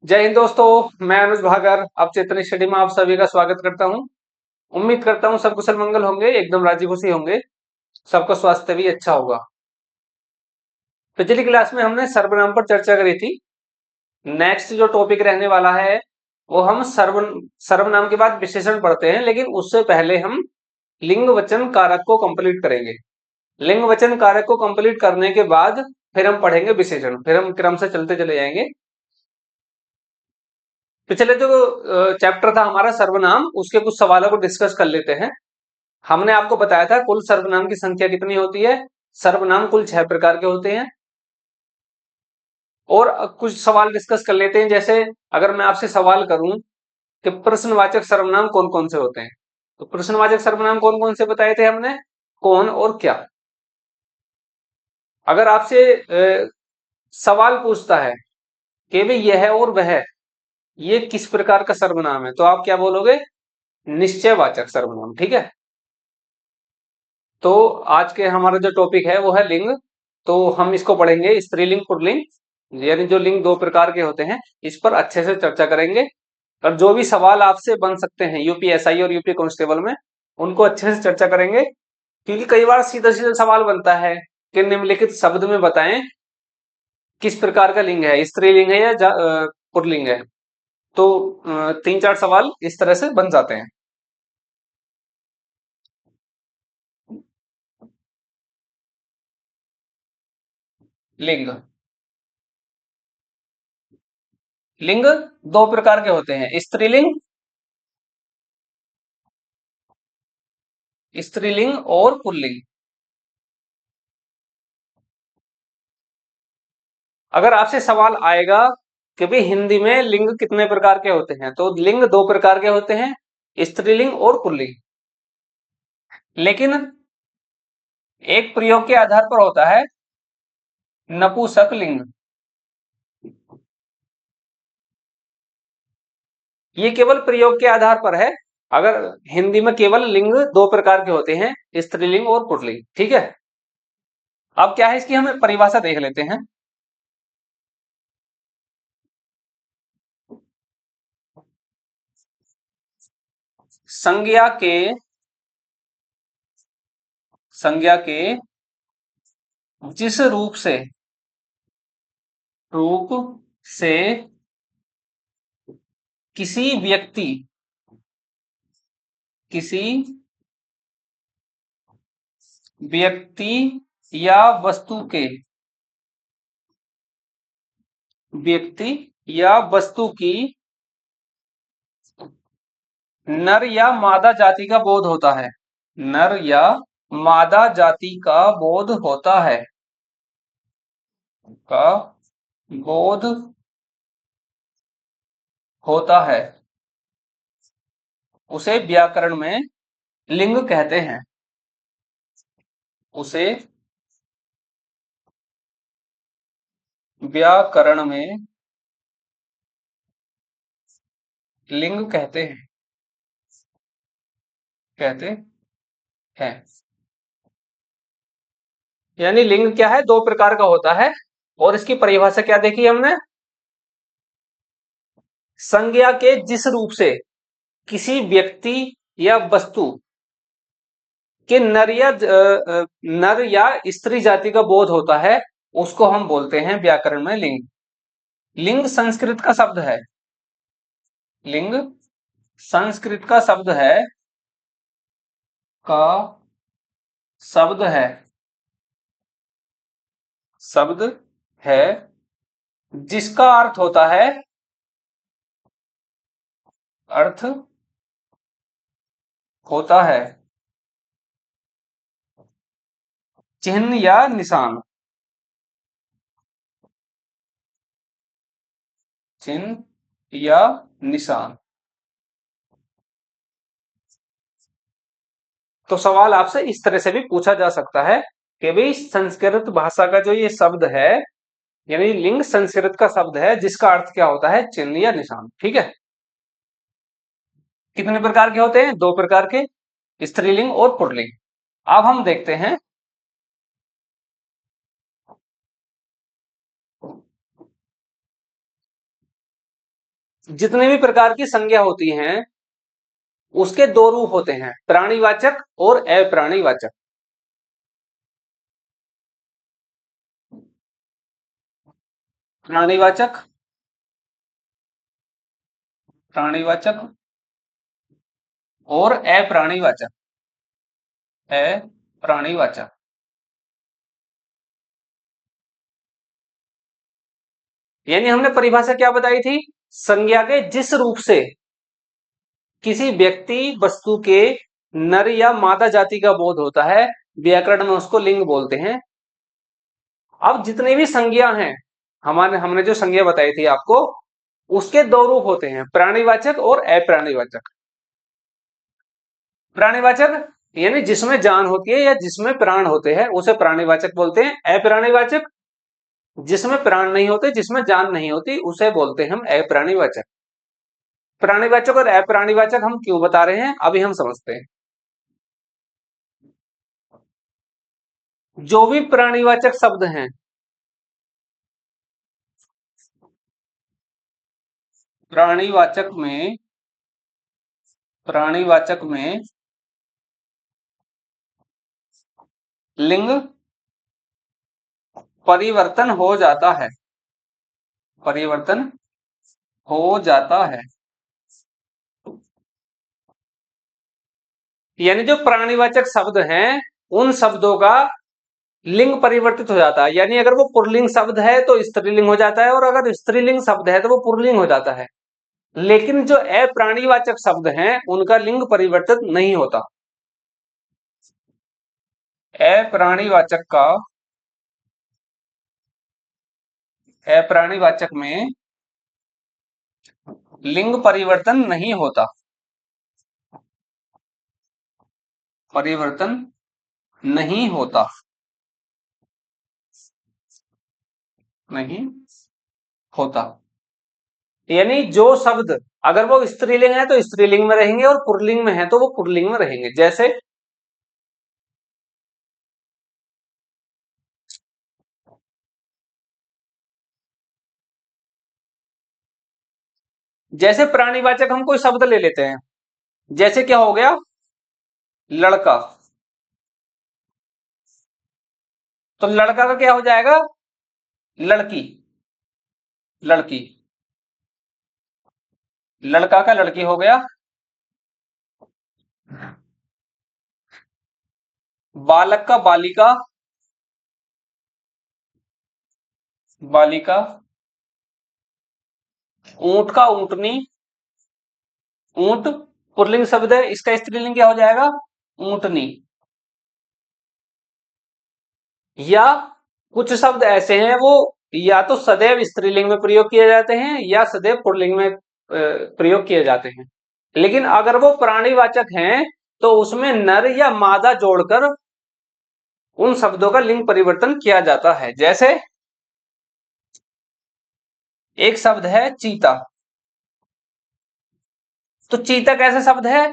जय हिंद दोस्तों, मैं अनुज भागर अब चेतन स्टडी में आप सभी का स्वागत करता हूं। उम्मीद करता हूं सब कुशल मंगल होंगे, एकदम राजी खुशी होंगे, सबका स्वास्थ्य भी अच्छा होगा। पिछली क्लास में हमने सर्वनाम पर चर्चा करी थी। नेक्स्ट जो टॉपिक रहने वाला है वो हम सर्वनाम के बाद विशेषण पढ़ते हैं, लेकिन उससे पहले हम लिंग वचन कारक को कंप्लीट करेंगे। लिंग वचन कारक को कंप्लीट करने के बाद फिर हम पढ़ेंगे विशेषण, फिर हम क्रम से चलते चले जाएंगे। पिछले जो चैप्टर था हमारा सर्वनाम, उसके कुछ सवालों को डिस्कस कर लेते हैं। हमने आपको बताया था कुल सर्वनाम की संख्या कितनी होती है। सर्वनाम कुल 6 प्रकार के होते हैं। और कुछ सवाल डिस्कस कर लेते हैं। जैसे अगर मैं आपसे सवाल करूं कि प्रश्नवाचक सर्वनाम कौन कौन से होते हैं, तो प्रश्नवाचक सर्वनाम कौन कौन से बताए थे हमने, कौन और क्या। अगर आपसे सवाल पूछता है कि भाई यह और वह, ये किस प्रकार का सर्वनाम है, तो आप क्या बोलोगे, निश्चयवाचक सर्वनाम। ठीक है। तो आज के हमारा जो टॉपिक है वो है लिंग। तो हम इसको पढ़ेंगे स्त्रीलिंग पुल्लिंग, यानी जो लिंग दो प्रकार के होते हैं, इस पर अच्छे से चर्चा करेंगे। और जो भी सवाल आपसे बन सकते हैं यूपीएसआई और यूपी कांस्टेबल में, उनको अच्छे से चर्चा करेंगे। क्योंकि कई बार सीधा सीधा सवाल बनता है कि निम्नलिखित शब्द में बताएं किस प्रकार का लिंग है, स्त्रीलिंग है या पुल्लिंग है। तो 3-4 सवाल इस तरह से बन जाते हैं। लिंग लिंग दो प्रकार के होते हैं, स्त्रीलिंग और पुल्लिंग। अगर आपसे सवाल आएगा कि भाई हिंदी में लिंग कितने प्रकार के होते हैं, तो लिंग दो प्रकार के होते हैं, स्त्रीलिंग और पुल्लिंग। लेकिन एक प्रयोग के आधार पर होता है नपुंसक लिंग। ये केवल प्रयोग के आधार पर है। अगर हिंदी में केवल लिंग दो प्रकार के होते हैं, स्त्रीलिंग और पुल्लिंग। ठीक है। अब क्या है, इसकी हमें परिभाषा देख लेते हैं। संज्ञा के संज्ञा के जिस रूप से किसी किसी व्यक्ति या वस्तु के व्यक्ति या वस्तु की नर या मादा जाति का बोध होता है। नर या मादा जाति का बोध होता है, का बोध होता है, उसे व्याकरण में लिंग कहते हैं। उसे व्याकरण में लिंग कहते हैं। यानी लिंग क्या है, दो प्रकार का होता है। और इसकी परिभाषा क्या देखी हमने, संज्ञा के जिस रूप से किसी व्यक्ति या वस्तु के नर या स्त्री जाति का बोध होता है, उसको हम बोलते हैं व्याकरण में लिंग। लिंग संस्कृत का शब्द है। लिंग संस्कृत का का शब्द है शब्द है जिसका अर्थ होता है चिन्ह या निशान। चिन्ह या निशान। तो सवाल आपसे इस तरह से भी पूछा जा सकता है कि भाई संस्कृत भाषा का जो ये शब्द है, यानी लिंग संस्कृत का शब्द है जिसका अर्थ क्या होता है, चिन्ह या निशान। ठीक है। कितने प्रकार के होते हैं, दो प्रकार के, स्त्रीलिंग और पुल्लिंग। अब हम देखते हैं जितने भी प्रकार की संज्ञा होती हैं उसके दो रूप होते हैं, प्राणीवाचक और अप्राणीवाचक। प्राणीवाचक, प्राणीवाचक और अप्राणीवाचक, अप्राणीवाचक। यानी हमने परिभाषा क्या बताई थी, संज्ञा के जिस रूप से किसी व्यक्ति वस्तु के नर या मादा जाति का बोध होता है, व्याकरण में उसको लिंग बोलते हैं। अब जितने भी संज्ञा हैं, हमने जो संज्ञा बताई थी आपको, उसके दो रूप होते हैं, प्राणीवाचक और अप्राणीवाचक। प्राणीवाचक यानी जिसमें जान होती है या जिसमें प्राण होते हैं उसे प्राणीवाचक बोलते हैं। अप्राणीवाचक जिसमें प्राण नहीं होते, जिसमें जान नहीं होती, उसे बोलते हैं हम अप्राणीवाचक। प्राणीवाचक और अप्राणीवाचक हम क्यों बता रहे हैं अभी हम समझते हैं। जो भी प्राणीवाचक शब्द हैं, प्राणीवाचक में प्राणीवाचक में लिंग परिवर्तन हो जाता है, परिवर्तन हो जाता है। यानी जो प्राणीवाचक शब्द हैं उन शब्दों का लिंग परिवर्तित हो जाता है। यानी अगर वो पुल्लिंग शब्द है तो स्त्रीलिंग हो जाता है, और अगर स्त्रीलिंग शब्द है तो वो पुल्लिंग हो जाता है। लेकिन जो अप्राणीवाचक शब्द हैं उनका लिंग परिवर्तित नहीं होता। अप्राणीवाचक का, अप्राणीवाचक में लिंग परिवर्तन नहीं होता, परिवर्तन नहीं होता, नहीं होता। यानी जो शब्द अगर वो स्त्रीलिंग है तो स्त्रीलिंग में रहेंगे और पुल्लिंग में है तो वो पुल्लिंग में रहेंगे। जैसे जैसे प्राणीवाचक हम कोई शब्द ले लेते हैं, जैसे क्या हो गया, लड़का। तो लड़का का क्या हो जाएगा, लड़की, लड़की। लड़का का लड़की हो गया। बालक का बालिका, बालिका। ऊंट का ऊंटनी, ऊंट पुल्लिंग शब्द है, इसका स्त्रीलिंग क्या हो जाएगा, ऊंटनी। या कुछ शब्द ऐसे हैं वो या तो सदैव स्त्रीलिंग में प्रयोग किए जाते हैं या सदैव पुल्लिंग में प्रयोग किए जाते हैं। लेकिन अगर वो प्राणीवाचक हैं तो उसमें नर या मादा जोड़कर उन शब्दों का लिंग परिवर्तन किया जाता है। जैसे एक शब्द है चीता। तो चीता कैसा शब्द है,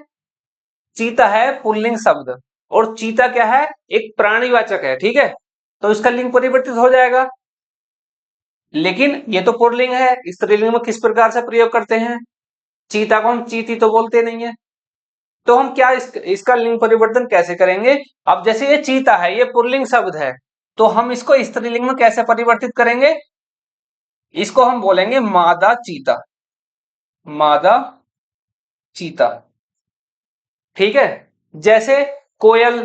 चीता है पुल्लिंग शब्द, और चीता क्या है, एक प्राणीवाचक है, ठीक है। तो इसका लिंग परिवर्तित हो जाएगा। लेकिन ये तो पुल्लिंग है, स्त्रीलिंग में किस प्रकार से प्रयोग करते हैं, चीता को हम चीती तो बोलते नहीं है। तो हम क्या इसका लिंग परिवर्तन कैसे करेंगे। अब जैसे ये चीता है, ये पुल्लिंग शब्द है, तो हम इसको स्त्रीलिंग में कैसे परिवर्तित करेंगे, इसको हम बोलेंगे मादा चीता, मादा चीता, ठीक है। जैसे कोयल,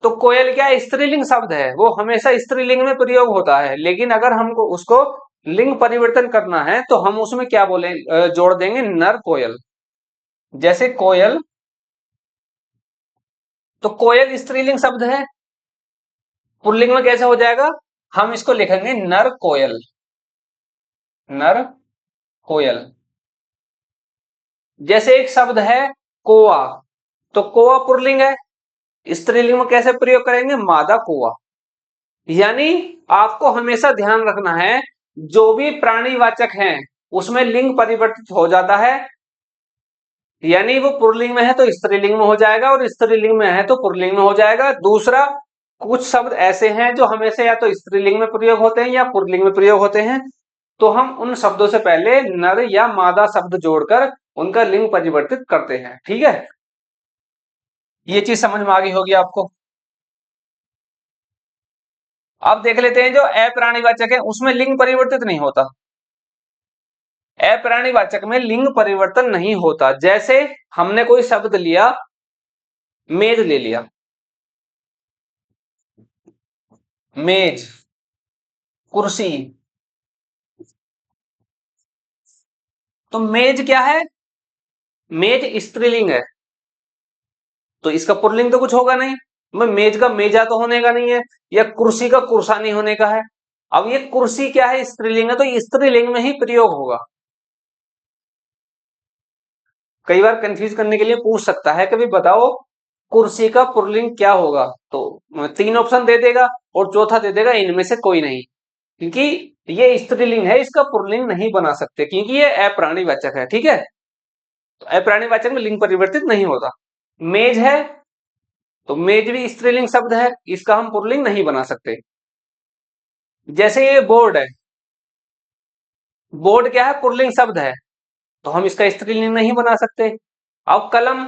तो कोयल क्या है, स्त्रीलिंग शब्द है, वो हमेशा स्त्रीलिंग में प्रयोग होता है। लेकिन अगर हमको उसको लिंग परिवर्तन करना है तो हम उसमें क्या बोले, जोड़ देंगे नर कोयल। जैसे कोयल, तो कोयल स्त्रीलिंग शब्द है, पुल्लिंग में कैसे हो जाएगा, हम इसको लिखेंगे नर कोयल, नर कोयल। जैसे एक शब्द है कोआ, तो कोआ पुल्लिंग है, स्त्रीलिंग में कैसे प्रयोग करेंगे, मादा कोआ। यानी आपको हमेशा ध्यान रखना है, जो भी प्राणीवाचक हैं उसमें लिंग परिवर्तित हो जाता है। यानी वो पुल्लिंग में है तो स्त्रीलिंग में हो जाएगा, और स्त्रीलिंग में है तो पुल्लिंग में हो जाएगा। दूसरा, कुछ शब्द ऐसे हैं जो हमेशा या तो स्त्रीलिंग में प्रयोग होते हैं या पुल्लिंग में प्रयोग होते हैं। तो हम उन शब्दों से पहले नर या मादा शब्द जोड़कर उनका लिंग परिवर्तित करते हैं। ठीक है, ये चीज समझ में आ गई होगी आपको। अब देख लेते हैं जो अप्राणीवाचक है उसमें लिंग परिवर्तित नहीं होता। अप्राणीवाचक में लिंग परिवर्तन नहीं होता। जैसे हमने कोई शब्द लिया, मेज ले लिया, मेज, कुर्सी, तो मेज क्या है? मेज स्त्रीलिंग है, तो इसका पुल्लिंग तो कुछ होगा नहीं। मेज का मेजा तो होने का नहीं है, या कुर्सी का कुर्सा नहीं होने का है। अब ये कुर्सी क्या है? स्त्रीलिंग है, तो स्त्रीलिंग में ही प्रयोग होगा। कई बार कंफ्यूज करने के लिए पूछ सकता है कि भाई बताओ कुर्सी का पुल्लिंग क्या होगा, तो 3 ऑप्शन दे देगा और चौथा दे देगा इनमें से कोई नहीं, क्योंकि ये स्त्रीलिंग है, इसका पुल्लिंग नहीं बना सकते क्योंकि ये अप्राणीवाचक है। ठीक है, तो अप्राणीवाचक में लिंग परिवर्तित नहीं होता। मेज है, तो मेज भी स्त्रीलिंग शब्द है, इसका हम पुल्लिंग नहीं बना सकते। जैसे ये बोर्ड है, बोर्ड क्या है? पुल्लिंग शब्द है, तो हम इसका स्त्रीलिंग नहीं बना सकते। अब कलम,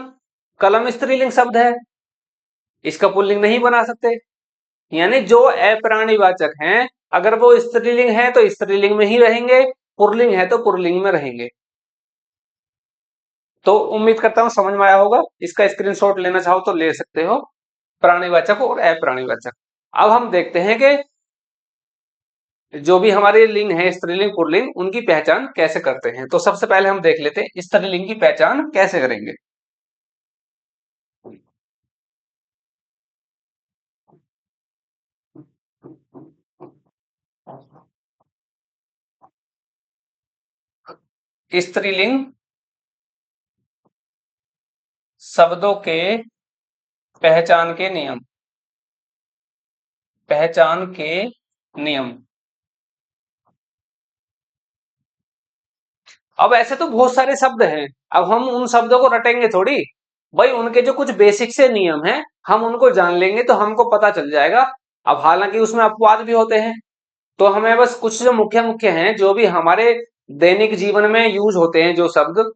कलम स्त्रीलिंग शब्द है, इसका पुल्लिंग नहीं बना सकते। यानी जो अप्राणीवाचक हैं, अगर वो स्त्रीलिंग है तो स्त्रीलिंग में ही रहेंगे, पुल्लिंग है तो पुल्लिंग में रहेंगे। तो उम्मीद करता हूं समझ में आया होगा। इसका स्क्रीनशॉट लेना चाहो तो ले सकते हो, प्राणीवाचक और अप्राणीवाचक। अब हम देखते हैं कि जो भी हमारे लिंग है, स्त्रीलिंग पुल्लिंग, उनकी पहचान कैसे करते हैं। तो सबसे पहले हम देख लेते हैं स्त्रीलिंग की पहचान कैसे करेंगे। स्त्रीलिंग शब्दों के पहचान के नियम, पहचान के नियम। अब ऐसे तो बहुत सारे शब्द हैं, अब हम उन शब्दों को रटेंगे थोड़ी भाई। उनके जो कुछ बेसिक से नियम हैं हम उनको जान लेंगे तो हमको पता चल जाएगा। अब हालांकि उसमें अपवाद भी होते हैं, तो हमें बस कुछ जो मुख्य मुख्य हैं, जो भी हमारे दैनिक जीवन में यूज होते हैं, जो शब्द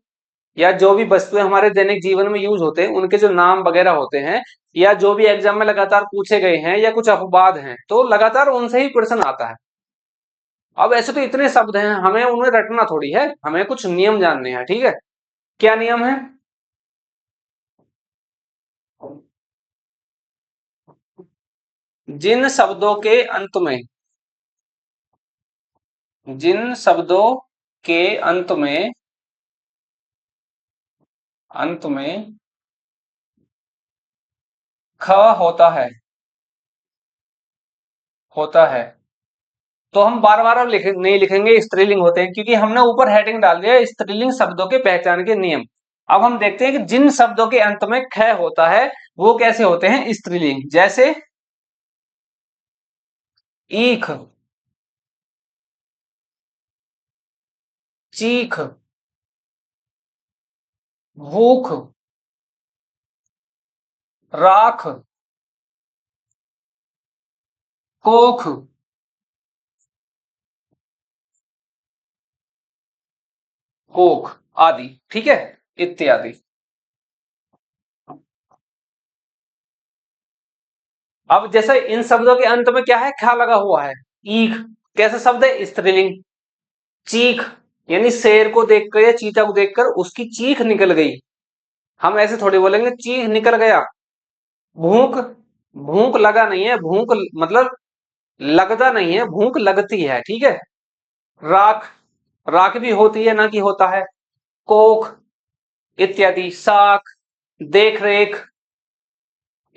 या जो भी वस्तुएं हमारे दैनिक जीवन में यूज होते हैं, उनके जो नाम वगैरह होते हैं, या जो भी एग्जाम में लगातार पूछे गए हैं, या कुछ अपवाद हैं, तो लगातार उनसे ही प्रश्न आता है। अब ऐसे तो इतने शब्द हैं, हमें उन्हें रटना थोड़ी है, हमें कुछ नियम जानने हैं। ठीक है, क्या नियम है? जिन शब्दों के अंत में, जिन शब्दों के अंत में ख होता है, तो हम बार बार अब नहीं लिखेंगे स्त्रीलिंग होते हैं, क्योंकि हमने ऊपर हेडिंग डाल दिया स्त्रीलिंग शब्दों के पहचान के नियम। अब हम देखते हैं कि जिन शब्दों के अंत में ख होता है वो कैसे होते हैं स्त्रीलिंग। जैसे ईख, चीख, भूख, राख, कोख, कोख आदि। ठीक है, इत्यादि। अब जैसे इन शब्दों के अंत में क्या है? ख्या लगा हुआ है। ईख कैसा शब्द है? स्त्रीलिंग। चीख यानी शेर को देखकर या चीता को देखकर उसकी चीख निकल गई, हम ऐसे थोड़ी बोलेंगे चीख निकल गया। भूख, भूख लगा नहीं है, भूख मतलब लगता नहीं है, भूख लगती है। ठीक है। राख, राख भी होती है ना कि होता है। कोख इत्यादि। साख, देख रेख,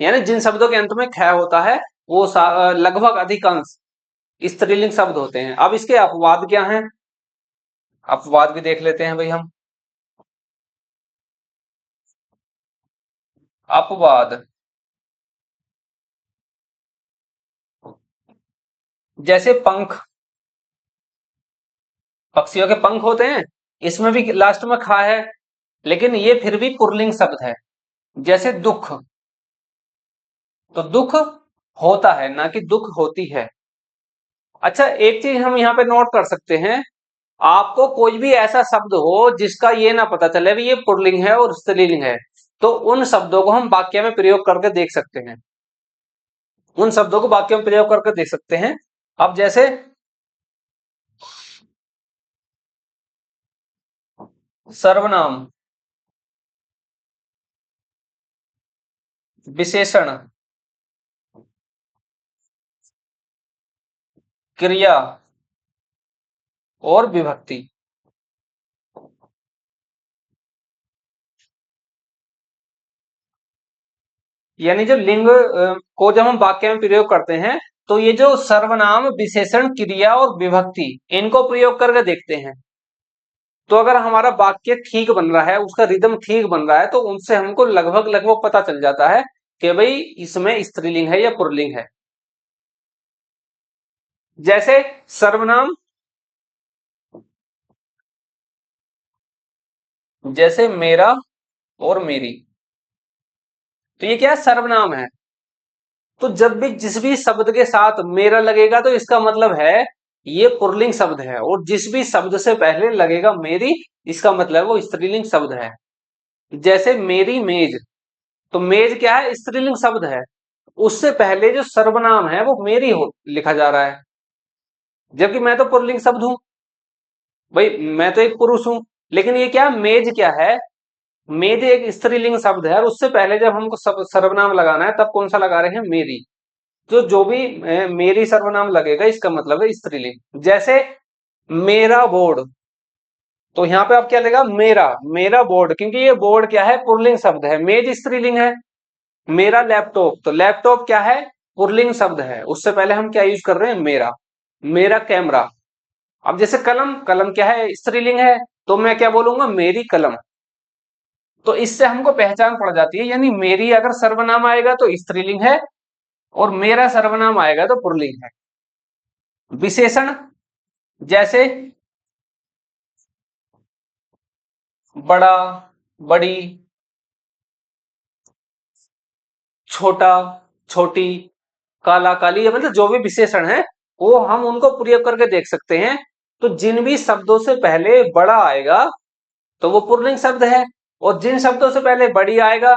यानी जिन शब्दों के अंत में ख होता है वो लगभग अधिकांश स्त्रीलिंग शब्द होते हैं। अब इसके अपवाद क्या हैं? अपवाद भी देख लेते हैं भाई हम। अपवाद, जैसे पंख, पक्षियों के पंख होते हैं, इसमें भी लास्ट में खा है, लेकिन ये फिर भी पुल्लिंग शब्द है। जैसे दुख, तो दुख होता है ना कि दुख होती है। अच्छा, एक चीज हम यहाँ पे नोट कर सकते हैं आपको कोई भी ऐसा शब्द हो जिसका ये ना पता चले भी ये पुल्लिंग है और स्त्रीलिंग है, तो उन शब्दों को हम वाक्य में प्रयोग करके देख सकते हैं। उन शब्दों को वाक्य में प्रयोग करके देख सकते हैं। अब जैसे सर्वनाम, विशेषण, क्रिया और विभक्ति। यानी जो लिंग को जब हम वाक्य में प्रयोग करते हैं, तो ये जो सर्वनाम, विशेषण, क्रिया और विभक्ति, इनको प्रयोग करके देखते हैं। तो अगर हमारा वाक्य ठीक बन रहा है, उसका रिदम ठीक बन रहा है, तो उनसे हमको लगभग लगभग पता चल जाता है कि भाई इसमें स्त्रीलिंग है या पुल्लिंग है। जैसे सर्वनाम, जैसे मेरा और मेरी, तो ये क्या है? सर्वनाम है। तो जब भी जिस भी शब्द के साथ मेरा लगेगा, तो इसका मतलब है ये पुल्लिंग शब्द है, और जिस भी शब्द से पहले लगेगा मेरी, इसका मतलब वो स्त्रीलिंग शब्द है। जैसे मेरी मेज, तो मेज क्या है? स्त्रीलिंग शब्द है। उससे पहले जो सर्वनाम है वो मेरी हो लिखा जा रहा है, जबकि मैं तो पुल्लिंग शब्द हूं, भाई मैं तो एक पुरुष हूं। लेकिन ये क्या, मेज क्या है? मेज एक स्त्रीलिंग शब्द है, और उससे पहले जब हमको सर्वनाम लगाना है, तब कौन सा लगा रहे हैं? मेरी। तो जो भी मेरी सर्वनाम लगेगा, इसका मतलब है स्त्रीलिंग। जैसे मेरा बोर्ड, तो यहाँ पे आप क्या लेगा? मेरा, मेरा बोर्ड, क्योंकि ये बोर्ड क्या है? पुल्लिंग शब्द है। मेज स्त्रीलिंग है। मेरा लैपटॉप, तो लैपटॉप क्या है? पुल्लिंग शब्द है। उससे पहले हम क्या यूज कर रहे हैं? मेरा। मेरा कैमरा। अब जैसे कलम, कलम क्या है? स्त्रीलिंग है। तो मैं क्या बोलूंगा? मेरी कलम। तो इससे हमको पहचान पड़ जाती है, यानी मेरी अगर सर्वनाम आएगा तो स्त्रीलिंग है, और मेरा सर्वनाम आएगा तो पुल्लिंग है। विशेषण, जैसे बड़ा, बड़ी, छोटा, छोटी, काला, काली, ये मतलब जो भी विशेषण है, वो हम उनको प्रयोग करके देख सकते हैं। तो जिन भी शब्दों से पहले बड़ा आएगा, तो वो पुल्लिंग शब्द है, और जिन शब्दों से पहले बड़ी आएगा,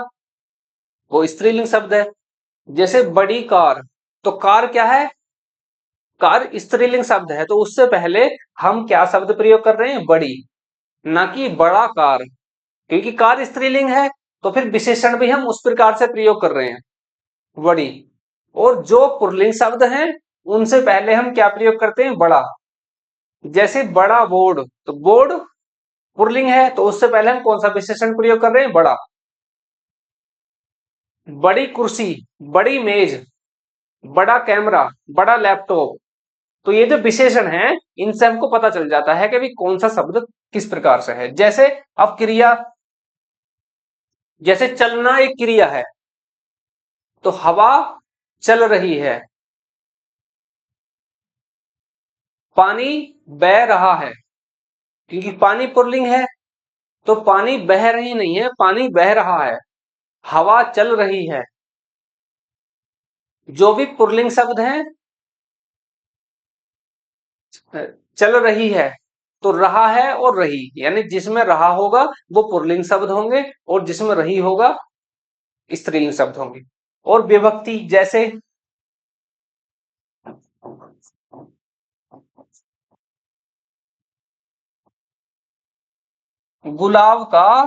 वो स्त्रीलिंग शब्द है। जैसे बड़ी कार, तो कार क्या है? कार स्त्रीलिंग शब्द है, तो उससे पहले हम क्या शब्द प्रयोग कर रहे हैं? बड़ी, ना कि बड़ा कार। क्योंकि कार स्त्रीलिंग है, तो फिर विशेषण भी हम उस प्रकार से प्रयोग कर रहे हैं, बड़ी। और जो पुल्लिंग शब्द हैं, उनसे पहले हम क्या प्रयोग करते हैं? बड़ा। जैसे बड़ा बोर्ड, तो बोर्ड पुल्लिंग है, तो उससे पहले हम कौन सा विशेषण प्रयोग कर रहे हैं? बड़ा। बड़ी कुर्सी, बड़ी मेज, बड़ा कैमरा, बड़ा लैपटॉप, तो ये जो विशेषण हैं, इनसे हमको पता चल जाता है कि भी कौन सा शब्द किस प्रकार से है। जैसे अब क्रिया, जैसे चलना एक क्रिया है, तो हवा चल रही है, पानी बह रहा है, क्योंकि पानी पुल्लिंग है, तो पानी बह रही नहीं है, पानी बह रहा है। हवा चल रही है। जो भी पुल्लिंग शब्द हैं, चल रही है, तो रहा है और रही, यानी जिसमें रहा होगा वो पुल्लिंग शब्द होंगे, और जिसमें रही होगा स्त्रीलिंग शब्द होंगे। और विभक्ति, जैसे गुलाब का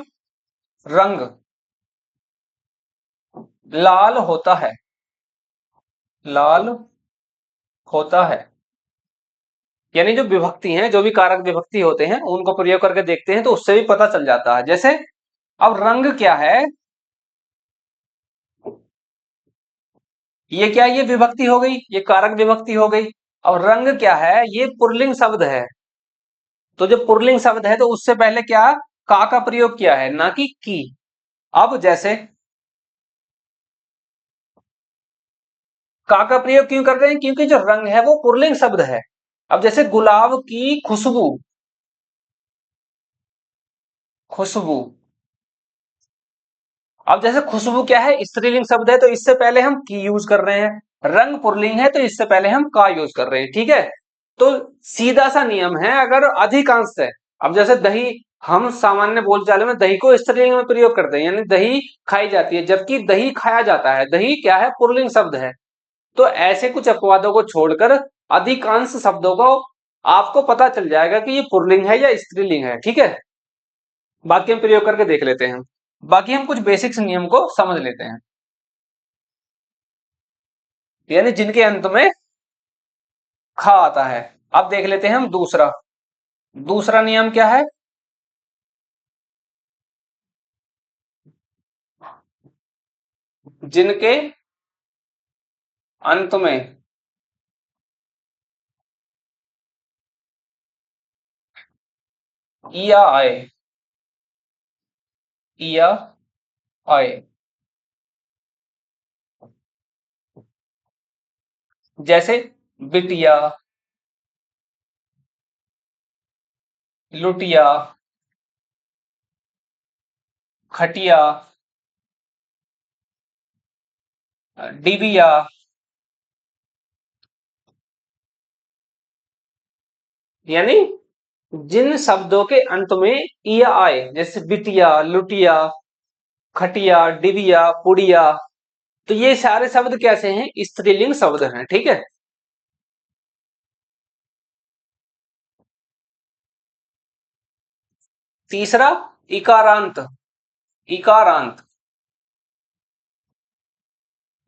रंग लाल होता है, लाल होता है। यानी जो विभक्ति हैं, जो भी कारक विभक्ति होते हैं, उनको प्रयोग करके देखते हैं, तो उससे भी पता चल जाता है। जैसे अब रंग क्या है? ये क्या है? ये विभक्ति हो गई, ये कारक विभक्ति हो गई। अब रंग क्या है? ये पुल्लिंग शब्द है। तो जो पुल्लिंग शब्द है, तो उससे पहले क्या का प्रयोग किया है, ना कि की। अब जैसे का प्रयोग क्यों कर रहे हैं? क्योंकि जो रंग है वो पुल्लिंग शब्द है। अब जैसे गुलाब की खुशबू, खुशबू। अब जैसे खुशबू क्या है? स्त्रीलिंग शब्द है, तो इससे पहले हम की यूज कर रहे हैं। रंग पुल्लिंग है, तो इससे पहले हम का यूज कर रहे हैं। ठीक है। तो सीधा सा नियम है, अगर अधिकांश है, अब जैसे दही, हम सामान्य बोलचाल में दही को स्त्रीलिंग में प्रयोग करते हैं, यानी दही खाई जाती है, जबकि दही खाया जाता है। दही क्या है? पुल्लिंग शब्द है। तो ऐसे कुछ अपवादों को छोड़कर अधिकांश शब्दों को आपको पता चल जाएगा कि ये पुल्लिंग है या स्त्रीलिंग है। ठीक है, बाकी हम प्रयोग करके देख लेते हैं। बाकी हम कुछ बेसिक्स नियम को समझ लेते हैं, यानी जिनके अंत में खा आता है। अब देख लेते हैं हम दूसरा। दूसरा नियम क्या है? जिनके अंत में इया आए, इया आए, जैसे बिटिया, लुटिया, खटिया, डिबिया। यानी जिन शब्दों के अंत में इया आए, जैसे बिटिया, लुटिया, खटिया, डिबिया, पुड़िया, तो ये सारे शब्द कैसे हैं? स्त्रीलिंग शब्द हैं। ठीक है। तीसरा, इकारांत। इकारांत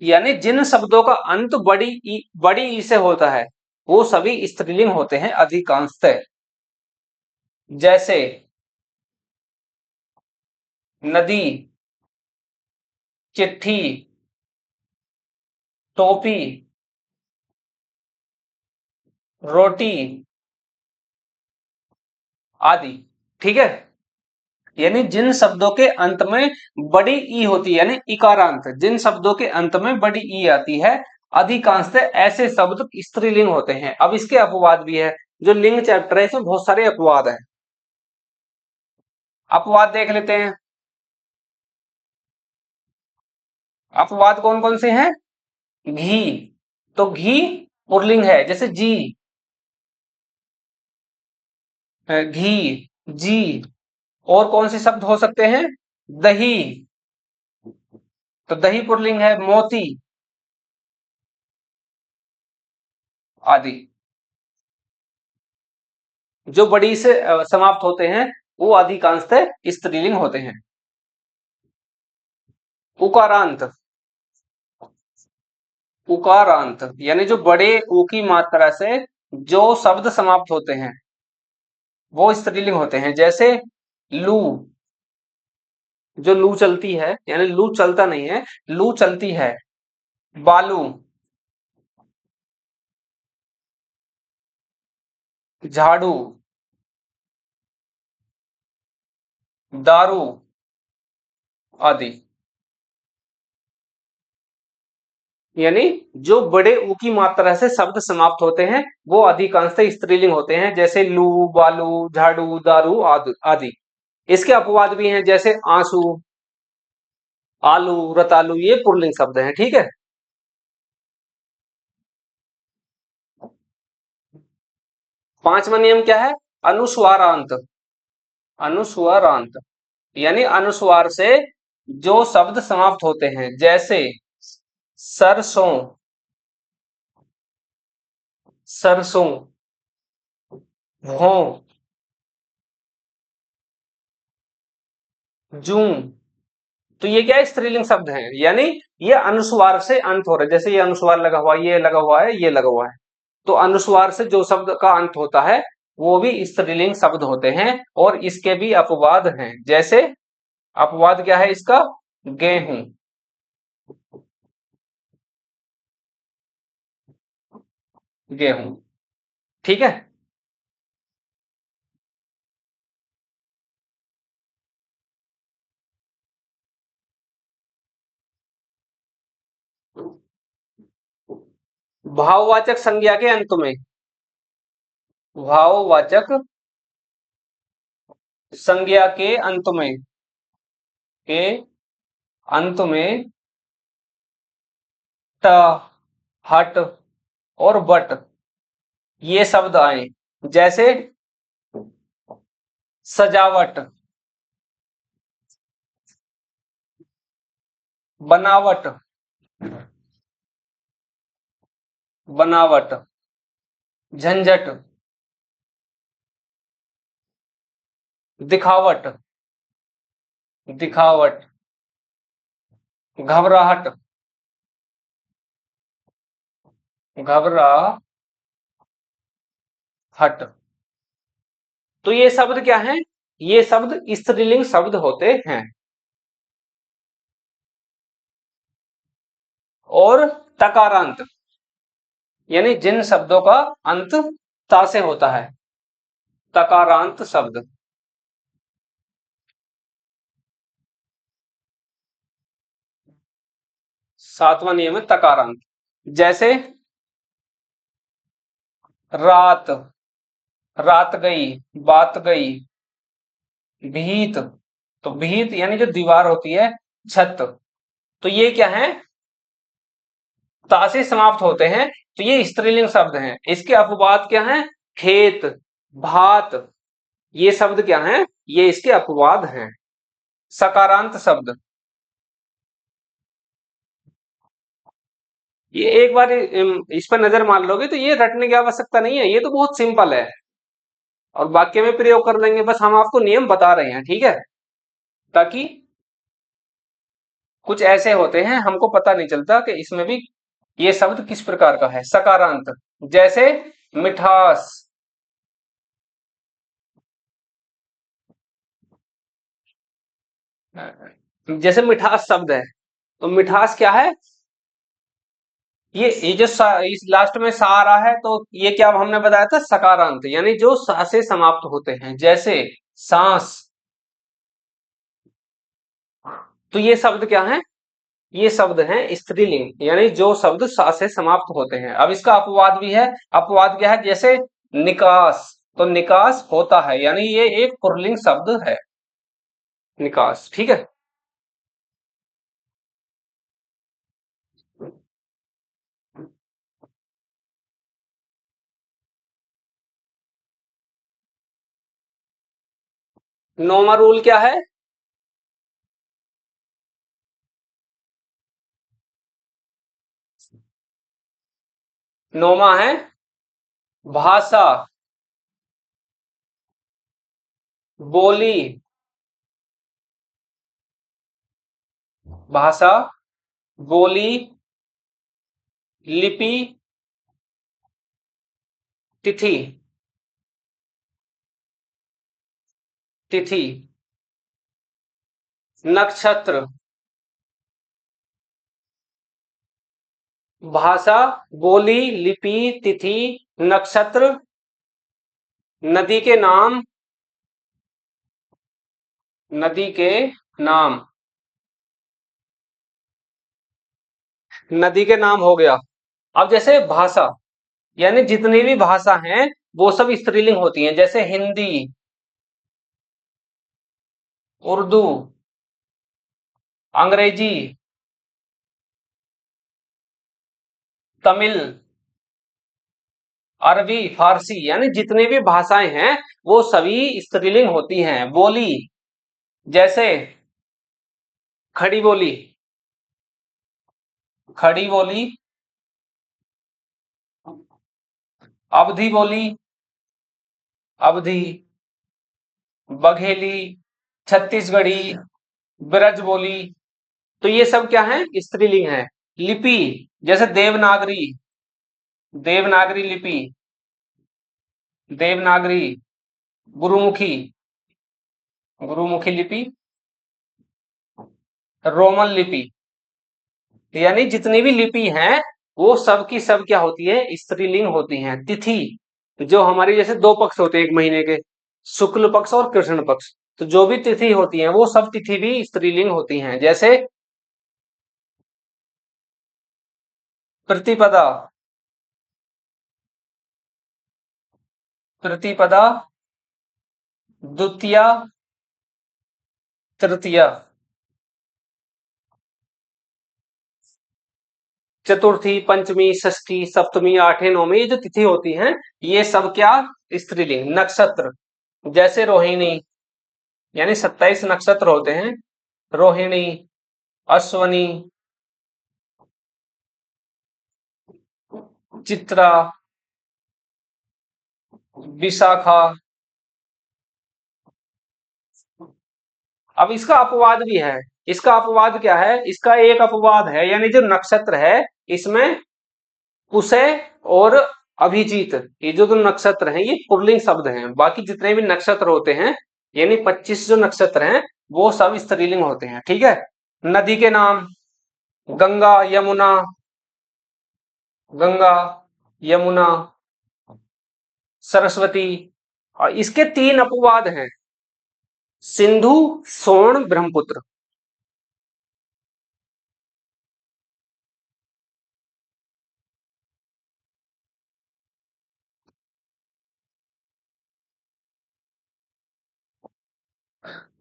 यानी जिन शब्दों का अंत बड़ी ई से होता है, वो सभी स्त्रीलिंग होते हैं अधिकांशतः। जैसे नदी, चिट्ठी, टोपी, रोटी आदि। ठीक है। यानी जिन शब्दों के अंत में बड़ी ई होती है, यानी इकारांत, जिन शब्दों के अंत में बड़ी ई आती है, अधिकांशतः ऐसे शब्द स्त्रीलिंग होते हैं। अब इसके अपवाद भी है। जो लिंग चैप्टर है, इसमें बहुत सारे अपवाद हैं। अपवाद देख लेते हैं। अपवाद कौन कौन से हैं? घी, तो घी पुल्लिंग है, जैसे जी, घी, जी। और कौन से शब्द हो सकते हैं? दही, तो दही पुल्लिंग है, मोती आदि। जो बड़ी से समाप्त होते हैं, वो अधिकांशतः स्त्रीलिंग होते हैं। उकारांत, उकारांत यानी जो बड़े ऊ की मात्रा से जो शब्द समाप्त होते हैं, वो स्त्रीलिंग होते हैं। जैसे लू, जो लू चलती है, यानी लू चलता नहीं है, लू चलती है। बालू, झाड़ू, दारू आदि। यानी जो बड़े ऊ की मात्रा से शब्द समाप्त होते हैं, वो अधिकांशतः स्त्रीलिंग होते हैं। जैसे लू, बालू, झाड़ू, दारू आदि आदि। इसके अपवाद भी हैं, जैसे आंसू, आलू, रतालू, ये पुल्लिंग शब्द हैं। ठीक है। पांचवा नियम क्या है? अनुस्वारांत। अनुस्वारांत यानी अनुस्वार से जो शब्द समाप्त होते हैं, जैसे सरसों, सरसों, भों, जूं, तो ये क्या है? स्त्रीलिंग शब्द हैं। यानी ये अनुस्वार से अंत हो रहा है, जैसे ये अनुस्वार लगा हुआ है, ये लगा हुआ है, ये लगा हुआ है। तो अनुस्वार से जो शब्द का अंत होता है, वो भी स्त्रीलिंग शब्द होते हैं। और इसके भी अपवाद हैं। जैसे अपवाद क्या है इसका? गेहूं, गेहूं। ठीक है। भाववाचक संज्ञा के अंत में, भाववाचक संज्ञा के अंत में, के अंत में ट, हट और बट, ये शब्द आए, जैसे सजावट, बनावट, बनावट, झंझट, दिखावट, दिखावट, घबराहट, घबराहट। तो ये शब्द क्या है? ये शब्द स्त्रीलिंग शब्द होते हैं। और तकारांत, यानी जिन शब्दों का अंत ता से होता है, तकारांत शब्द। सातवां नियम है तकारांत। जैसे रात, रात गई, बात गई, भीत, तो भीत यानी जो दीवार होती है, छत, तो ये क्या है? ता से समाप्त होते हैं, तो ये स्त्रीलिंग शब्द हैं। इसके अपवाद क्या हैं? खेत, भात, ये शब्द क्या हैं? ये इसके अपवाद हैं। सकारांत शब्द, ये एक बार इस पर नजर मार लोगे तो ये रटने की आवश्यकता नहीं है, ये तो बहुत सिंपल है और वाक्य में प्रयोग कर लेंगे। बस हम आपको नियम बता रहे हैं, ठीक है, ताकि कुछ ऐसे होते हैं हमको पता नहीं चलता कि इसमें भी ये शब्द किस प्रकार का है। सकारांत, जैसे मिठास, जैसे मिठास शब्द है, तो मिठास क्या है? ये जो इस लास्ट में सा आ रहा है, तो ये क्या हमने बताया था? सकारांत, यानी जो सा से समाप्त होते हैं, जैसे सांस, तो ये शब्द क्या है? ये शब्द हैं स्त्रीलिंग, यानी जो शब्द सा से समाप्त होते हैं। अब इसका अपवाद भी है। अपवाद क्या है? जैसे निकास, तो निकास होता है, यानी ये एक पुल्लिंग शब्द है, निकास, ठीक है। नौवां रूल क्या है? नौवां है भाषा, बोली, भाषा, बोली, लिपि, तिथि, तिथि, नक्षत्र, भाषा, बोली, लिपि, तिथि, नक्षत्र, नदी के नाम, नदी के नाम, नदी के नाम हो गया। अब जैसे भाषा, यानी जितनी भी भाषा हैं वो सब स्त्रीलिंग होती हैं, जैसे हिंदी, उर्दू, अंग्रेजी, तमिल, अरबी, फारसी, यानी जितनी भी भाषाएं हैं वो सभी स्त्रीलिंग होती हैं। बोली, जैसे खड़ी बोली, खड़ी बोली, अवधि बोली, अवधि, बघेली, छत्तीसगढ़ी, ब्रज बोली, तो ये सब क्या है? स्त्रीलिंग है। लिपि, जैसे देवनागरी, देवनागरी लिपि, देवनागरी, गुरुमुखी, गुरुमुखी लिपि, रोमन लिपि, यानी जितनी भी लिपि हैं वो सब की सब क्या होती है? स्त्रीलिंग होती हैं। तिथि, जो हमारी जैसे दो पक्ष होते हैं एक महीने के, शुक्ल पक्ष और कृष्ण पक्ष, तो जो भी तिथि होती है वो सब तिथि भी स्त्रीलिंग होती हैं। जैसे प्रतिपदा, प्रतिपदा, द्वितीया, तृतीया, चतुर्थी, पंचमी, षष्ठी, सप्तमी, आठवीं, नौवीं, ये जो तिथि होती हैं ये सब क्या स्त्रीलिंग। नक्षत्र जैसे रोहिणी, यानी 27 नक्षत्र होते हैं। रोहिणी, अश्वनी, चित्रा, विशाखा। अब इसका अपवाद भी है। इसका अपवाद क्या है? इसका एक अपवाद है, यानी जो नक्षत्र है इसमें कुशय और अभिजीत, ये जो नक्षत्र हैं ये पुल्लिंग शब्द हैं। बाकी जितने भी नक्षत्र होते हैं, यानी 25 जो नक्षत्र हैं वो सब स्त्रीलिंग होते हैं। ठीक है। नदी के नाम गंगा, यमुना, गंगा, यमुना, सरस्वती। और इसके 3 अपवाद हैं, सिंधु, सोन, ब्रह्मपुत्र।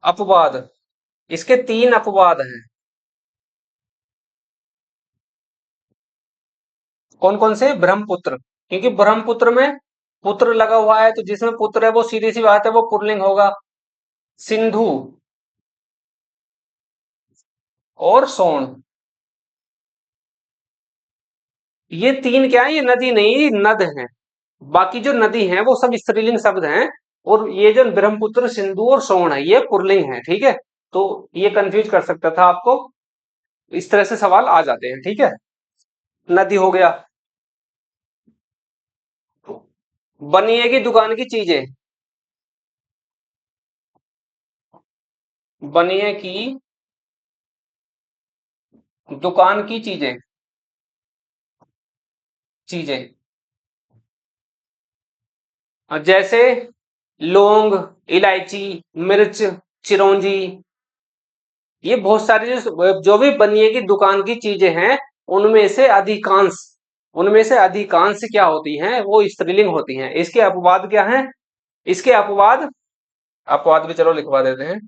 अपवाद, इसके 3 अपवाद हैं। कौन कौन से? ब्रह्मपुत्र, क्योंकि ब्रह्मपुत्र में पुत्र लगा हुआ है, तो जिसमें पुत्र है वो सीधी सी बात है वो पुल्लिंग होगा। सिंधु और सोन, ये 3 क्या है? ये नदी नहीं, नद है। बाकी जो नदी है वो सब स्त्रीलिंग शब्द हैं, और ये जो ब्रह्मपुत्र, सिंधु और सोन है ये पुल्लिंग है। ठीक है। तो ये कंफ्यूज कर सकता था आपको, इस तरह से सवाल आ जाते हैं। ठीक है। नदी हो गया। बनिए की दुकान की चीजें, बनिए की दुकान की चीजें, चीजें जैसे लौंग, इलायची, मिर्च, चिरौंजी, ये बहुत सारी जो भी बनिए की दुकान की चीजें हैं उनमें से अधिकांश क्या होती हैं? वो स्त्रीलिंग होती हैं। इसके अपवाद क्या हैं? इसके अपवाद, अपवाद भी चलो लिखवा देते हैं।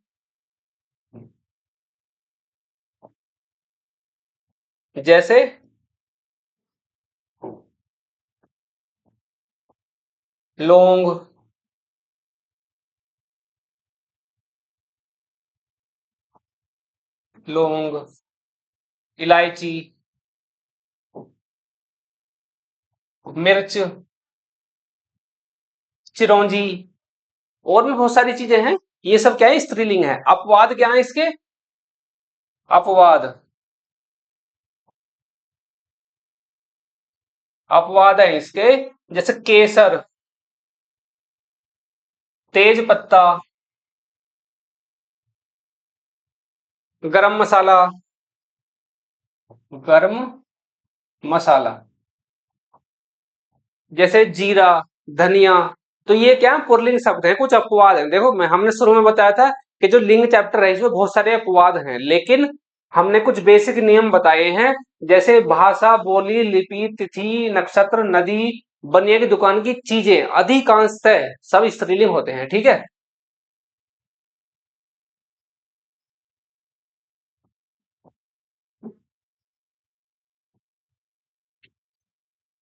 जैसे लौंग, लौंग, इलायची, मिर्च, चिरौंजी, और भी बहुत सारी चीजें हैं। ये सब क्या है? स्त्रीलिंग है। अपवाद क्या है इसके? अपवाद, अपवाद है इसके, जैसे केसर, तेज पत्ता, गरम मसाला, गरम मसाला, जैसे जीरा, धनिया। तो ये क्या है? पुल्लिंग शब्द है। कुछ अपवाद हैं। देखो, मैं हमने शुरू में बताया था कि जो लिंग चैप्टर है इसमें बहुत सारे अपवाद हैं, लेकिन हमने कुछ बेसिक नियम बताए हैं, जैसे भाषा, बोली, लिपि, तिथि, नक्षत्र, नदी, बनिए की दुकान की चीजें, अधिकांशतः सब स्त्रीलिंग होते हैं। ठीक है।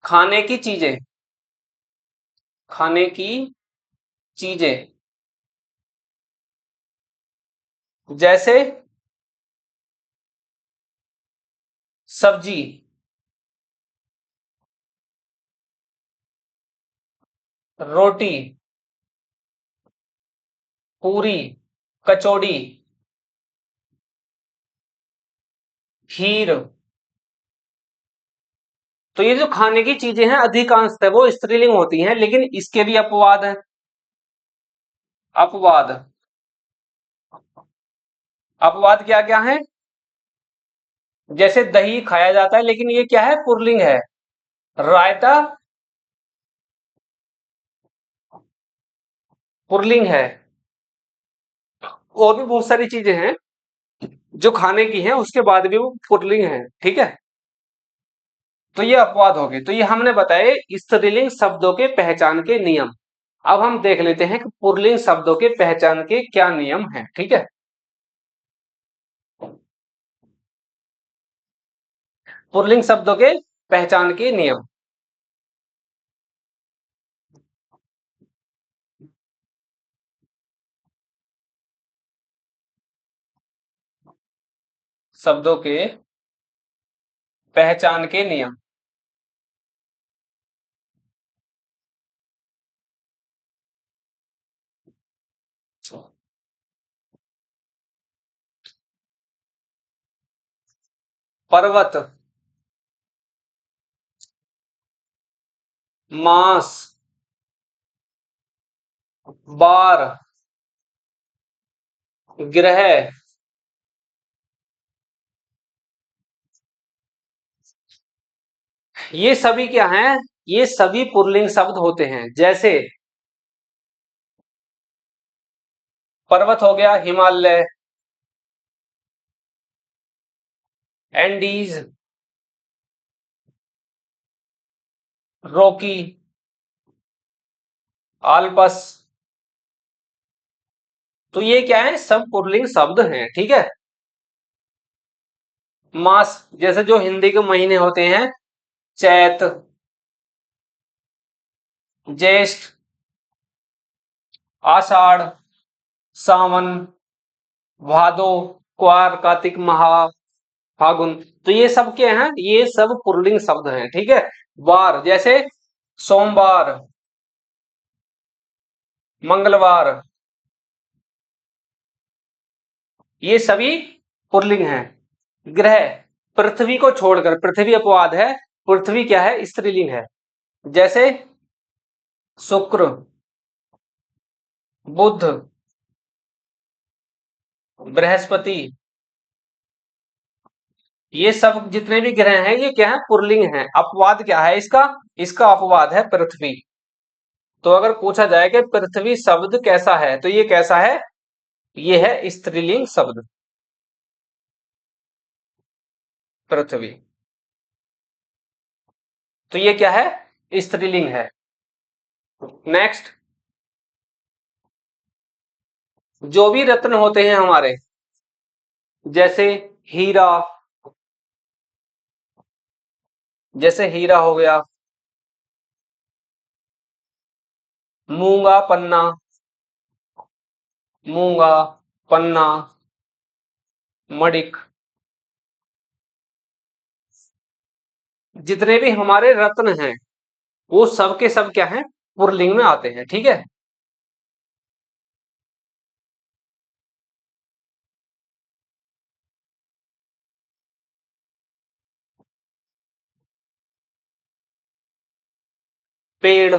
खाने की चीजें, खाने की चीजें जैसे सब्जी, रोटी, पूरी, कचौड़ी, खीर। तो ये जो खाने की चीजें हैं अधिकांशतः वो स्त्रीलिंग होती हैं, लेकिन इसके भी अपवाद हैं। अपवाद, अपवाद क्या क्या है? जैसे दही खाया जाता है, लेकिन ये क्या है? पुल्लिंग है। रायता पुल्लिंग है। और भी बहुत सारी चीजें हैं जो खाने की हैं, उसके बाद भी वो पुल्लिंग है। ठीक है। तो ये अपवाद हो गए। तो ये हमने बताए स्त्रीलिंग शब्दों के पहचान के नियम। अब हम देख लेते हैं कि पुल्लिंग शब्दों के पहचान के क्या नियम हैं। ठीक है। पुल्लिंग शब्दों के पहचान के नियम। शब्दों के पहचान के नियम। पर्वत, मांस, बार, ग्रह, ये सभी क्या हैं? ये सभी पुल्लिंग शब्द होते हैं। जैसे पर्वत हो गया हिमालय, एंडीज, रॉकी, आल्पस। तो ये क्या है? सब पुल्लिंग शब्द हैं, ठीक है। मास, जैसे जो हिंदी के महीने होते हैं, चैत, ज्येष्ठ, आषाढ़, सावन, भादो, क्वार, कार्तिक, महा, फागुन। तो ये सब क्या हैं? ये सब पुल्लिंग शब्द हैं, ठीक है। वार, जैसे सोमवार, मंगलवार, ये सभी पुल्लिंग हैं। ग्रह, पृथ्वी को छोड़कर, पृथ्वी अपवाद है, पृथ्वी क्या है? स्त्रीलिंग है। जैसे शुक्र, बुध, बृहस्पति, ये सब जितने भी ग्रह हैं ये क्या है? पुल्लिंग हैं। अपवाद क्या है इसका? इसका अपवाद है पृथ्वी। तो अगर पूछा जाए कि पृथ्वी शब्द कैसा है, तो ये कैसा है? ये है स्त्रीलिंग शब्द, पृथ्वी। तो ये क्या है? स्त्रीलिंग है। नेक्स्ट, जो भी रत्न होते हैं हमारे, जैसे हीरा, जैसे हीरा हो गया, मूंगा पन्ना, मूंगा, पन्ना, मणिक, जितने भी हमारे रत्न हैं वो सब के सब क्या हैं? पुल्लिंग में आते हैं, ठीक है। पेड़,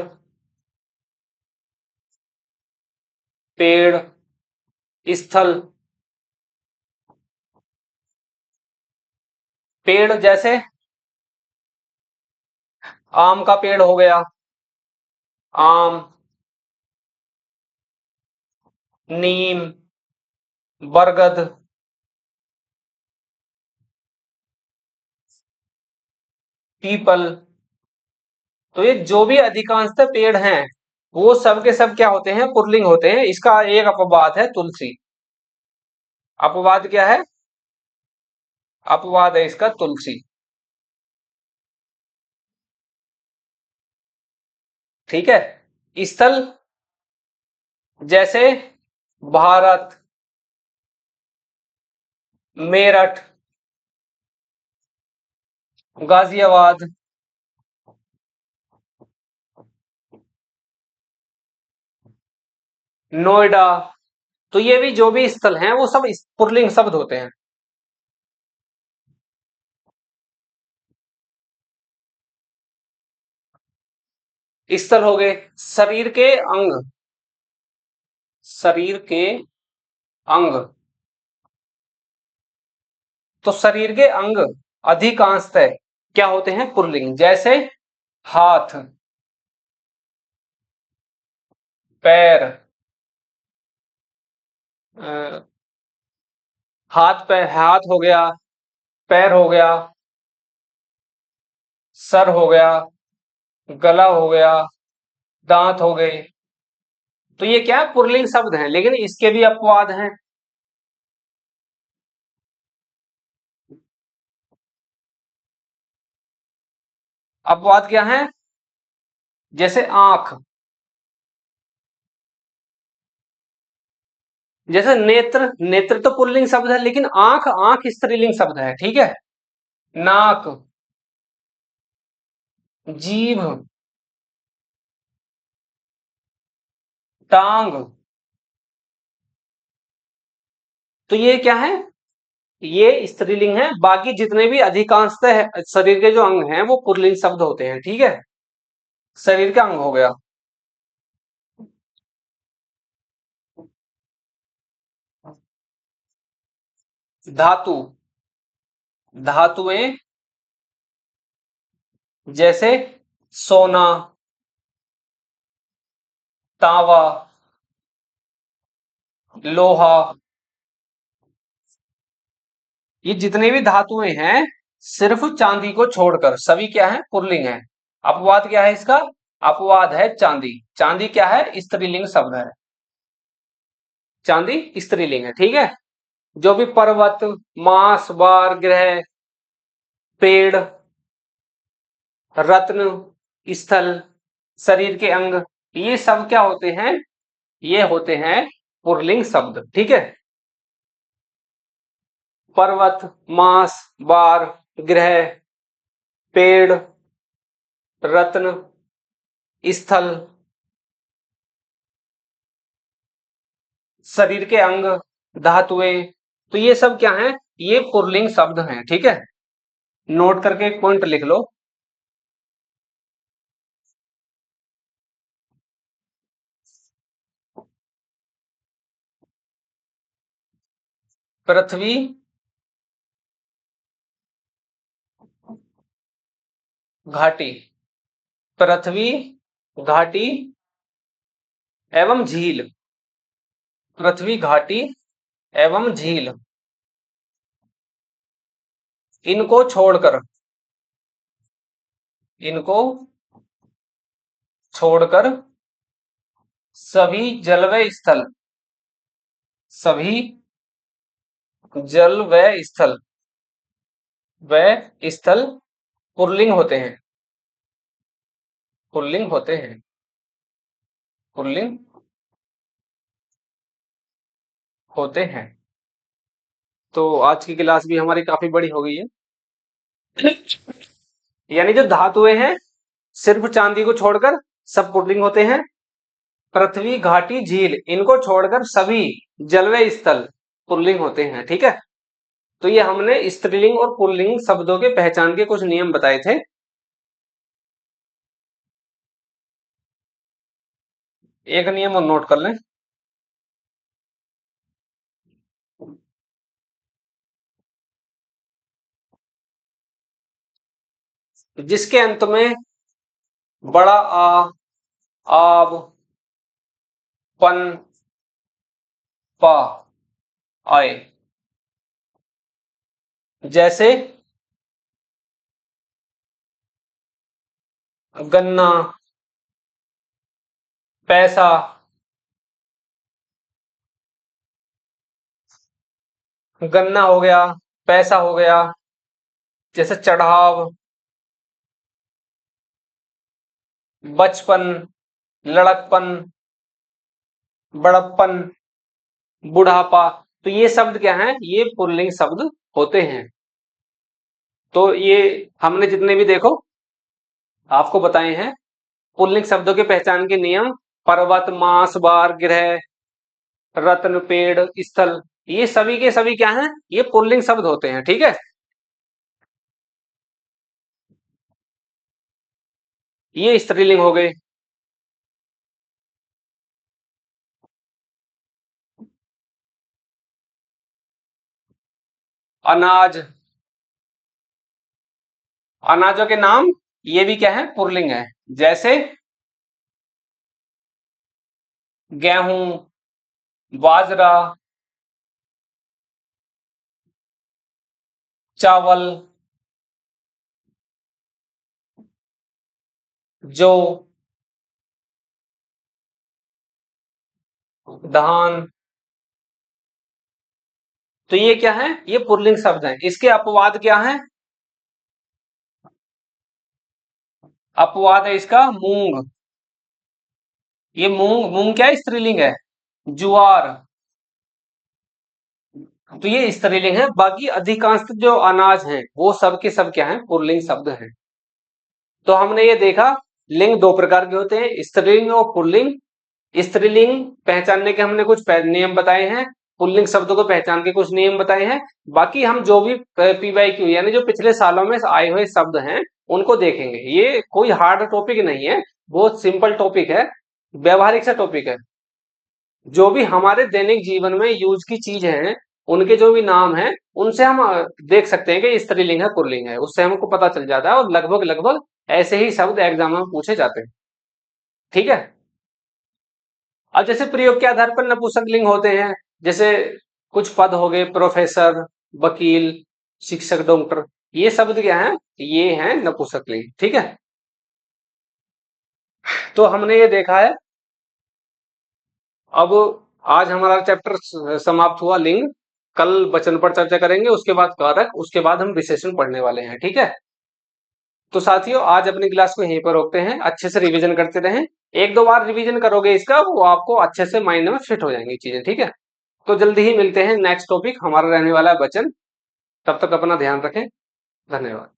पेड़, स्थल, पेड़ जैसे आम का पेड़ हो गया, आम, नीम, बरगद, पीपल। तो ये जो भी अधिकांशतः पेड़ हैं वो सब के सब क्या होते हैं? पुल्लिंग होते हैं। इसका एक अपवाद है तुलसी। अपवाद क्या है? अपवाद है इसका तुलसी, ठीक है। स्थल, जैसे भारत, मेरठ, गाजियाबाद, नोएडा। तो ये भी जो भी स्थल हैं वो सब पुल्लिंग शब्द होते हैं। स्थल हो गए शरीर के अंग, शरीर के अंग। तो शरीर के अंग अधिकांशतः क्या होते हैं? पुल्लिंग। जैसे हाथ, पैर, अ, हाथ पे हाथ हो गया, पैर हो गया, सर हो गया, गला हो गया, दांत हो गए। तो ये क्या है? पुल्लिंग शब्द हैं, लेकिन इसके भी अपवाद हैं। अपवाद क्या है? जैसे आंख, जैसे नेत्र, नेत्र तो पुल्लिंग शब्द है, लेकिन आंख, आंख स्त्रीलिंग शब्द है, ठीक है। नाक, जीभ, टांग, तो ये क्या है? ये स्त्रीलिंग है। बाकी जितने भी अधिकांशतः शरीर के जो अंग हैं वो पुल्लिंग शब्द होते हैं, ठीक है। शरीर का अंग हो गया। धातु, धातुएं, जैसे सोना, तांबा, लोहा, ये जितने भी धातुएं हैं सिर्फ चांदी को छोड़कर सभी क्या है? पुल्लिंग है। अपवाद क्या है इसका? अपवाद है चांदी। चांदी क्या है? स्त्रीलिंग शब्द है। चांदी स्त्रीलिंग है, ठीक है। जो भी पर्वत, मास, बार, ग्रह, पेड़, रत्न, स्थल, शरीर के अंग, ये सब क्या होते हैं? ये होते हैं पुल्लिंग शब्द, ठीक है। पर्वत, मास, बार, ग्रह, पेड़, रत्न, स्थल, शरीर के अंग, धातुएं, तो ये सब क्या है? ये पुल्लिंग शब्द हैं, ठीक है। नोट करके एक पॉइंट लिख लो। पृथ्वी, घाटी, पृथ्वी, घाटी एवं झील, पृथ्वी, घाटी एवं झील, इनको छोड़कर, इनको छोड़कर सभी जलवय स्थल, सभी जल व स्थल, व स्थल पुल्लिंग होते हैं, पुल्लिंग होते हैं, पुल्लिंग होते हैं। तो आज की क्लास भी हमारी काफी बड़ी हो गई है। यानी जो धातुएं हैं सिर्फ चांदी को छोड़कर सब पुल्लिंग होते हैं। पृथ्वी, घाटी, झील, इनको छोड़कर सभी जलवय स्थल पुल्लिंग होते हैं, ठीक है। तो ये हमने स्त्रीलिंग और पुल्लिंग शब्दों के पहचान के कुछ नियम बताए थे। एक नियम और नोट कर लें। जिसके अंत में बड़ा आ, आब, पन, पा आए, जैसे गन्ना, पैसा, गन्ना हो गया, पैसा हो गया, जैसे चढ़ाव, बचपन, लड़कपन, बड़प्पन, बुढ़ापा, तो ये शब्द क्या है? ये पुल्लिंग शब्द होते हैं। तो ये हमने जितने भी देखो आपको बताए हैं पुल्लिंग शब्दों के पहचान के नियम। पर्वत, मास, बार, ग्रह, रत्न, पेड़, स्थल, ये सभी के सभी क्या हैं? ये पुल्लिंग शब्द होते हैं, ठीक है। ये स्त्रीलिंग हो गए। अनाज, अनाजों के नाम, ये भी क्या है? पुल्लिंग है। जैसे गेहूं, बाजरा, चावल, जौ, धान, तो ये क्या है? ये पुल्लिंग शब्द हैं। इसके अपवाद क्या हैं? अपवाद है इसका मूंग। ये मूंग, मूंग क्या है? स्त्रीलिंग है। ज्वार, तो ये स्त्रीलिंग है। बाकी अधिकांश जो अनाज हैं वो सब के सब क्या है? पुल्लिंग शब्द हैं। तो हमने ये देखा लिंग दो प्रकार के होते हैं, स्त्रीलिंग और पुल्लिंग। स्त्रीलिंग पहचानने के हमने कुछ नियम बताए हैं, पुल्लिंग शब्द को पहचान के कुछ नियम बताए हैं। बाकी हम जो भी पीवाईक्यू यानी जो पिछले सालों में आए हुए शब्द हैं उनको देखेंगे। ये कोई हार्ड टॉपिक नहीं है, बहुत सिंपल टॉपिक है, व्यवहारिक सा टॉपिक है। जो भी हमारे दैनिक जीवन में यूज की चीज है उनके जो भी नाम है उनसे हम देख सकते हैं कि ये स्त्रीलिंग है पुल्लिंग है, उससे हमको पता चल जाता है। और लगभग लगभग ऐसे ही शब्द एग्जाम में पूछे जाते हैं। ठीक है। अब जैसे प्रयोग के आधार पर नपुंसक लिंग होते हैं, जैसे कुछ पद हो गए, प्रोफेसर, वकील, शिक्षक, डॉक्टर, ये शब्द क्या है? ये है नपुंसक लिंग। ठीक है। तो हमने ये देखा है। अब आज हमारा चैप्टर समाप्त हुआ लिंग। कल वचन पर चर्चा करेंगे, उसके बाद कारक, उसके बाद हम विशेषण पढ़ने वाले हैं। ठीक है। तो साथियों आज अपनी क्लास को यहीं पर रोकते हैं, अच्छे से रिवीजन करते रहें। एक दो बार रिवीजन करोगे इसका, वो आपको अच्छे से माइंड में फिट हो जाएंगी चीजें। ठीक है। तो जल्दी ही मिलते हैं। नेक्स्ट टॉपिक हमारा रहने वाला है वचन। तब तक अपना ध्यान रखें। धन्यवाद।